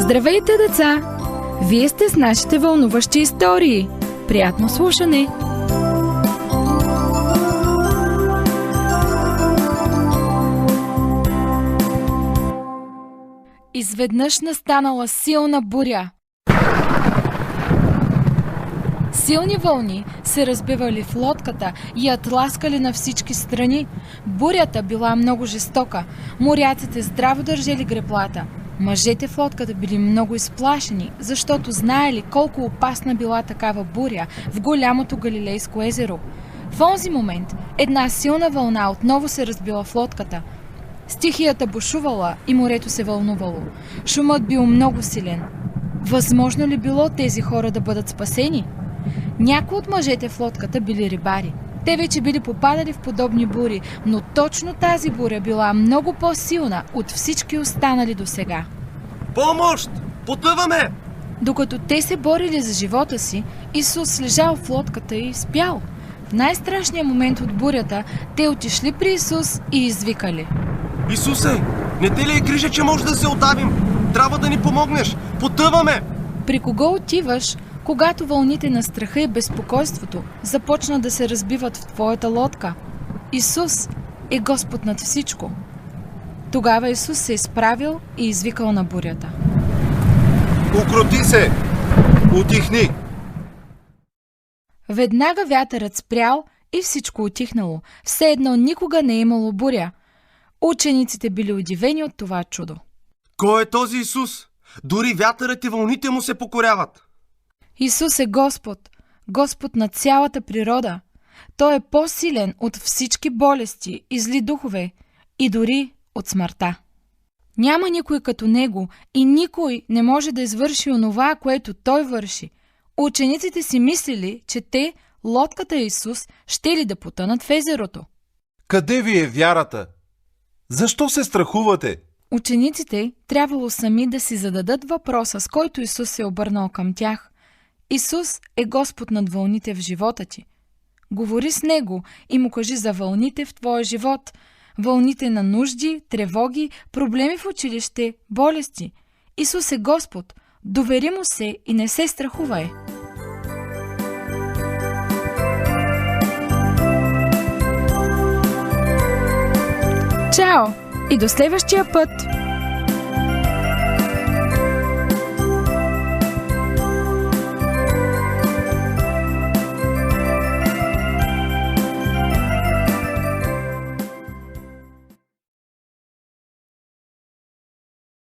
Здравейте, деца! Вие сте с нашите вълнуващи истории. Приятно слушане! Изведнъж настанала силна буря. Силни вълни се разбивали в лодката и я тласкали на всички страни. Бурята била много жестока. Моряците здраво държали греблата. Мъжете в лодката били много изплашени, защото знаели колко опасна била такава буря в голямото Галилейско езеро. В онзи момент една силна вълна отново се разбила в лодката. Стихията бушувала и морето се вълнувало. Шумът бил много силен. Възможно ли било тези хора да бъдат спасени? Някои от мъжете в лодката били рибари. Те вече били попадали в подобни бури, но точно тази буря била много по-силна от всички останали досега. Помощ! Потъваме! Докато те се борили за живота си, Исус лежал в лодката и спял. В най-страшния момент от бурята, те отишли при Исус и извикали: Исусе, не те ли е грижа, че може да се удавим? Трябва да ни помогнеш! Потъваме! При кого отиваш, когато вълните на страха и безпокойството започнат да се разбиват в твоята лодка? Исус е Господ над всичко. Тогава Исус се изправил и извикал на бурята: Укроти се! Утихни! Веднага вятърът спрял и всичко утихнало. Все едно никога не е имало буря. Учениците били удивени от това чудо. Кой е този Исус? Дори вятърът и вълните му се покоряват. Исус е Господ, Господ на цялата природа. Той е по-силен от всички болести и зли духове и дори от смъртта. Няма никой като Него и никой не може да извърши онова, което Той върши. Учениците си мислили, че те, лодката Исус, щели да потънат в езерото. Къде ви е вярата? Защо се страхувате? Учениците трябвало сами да си зададат въпроса, с който Исус се обърнал към тях. Исус е Господ над вълните в живота ти. Говори с Него и му кажи за вълните в твоя живот. Вълните на нужди, тревоги, проблеми в училище, болести. Исус е Господ. Довери му се и не се страхувай. Чао! И до следващия път!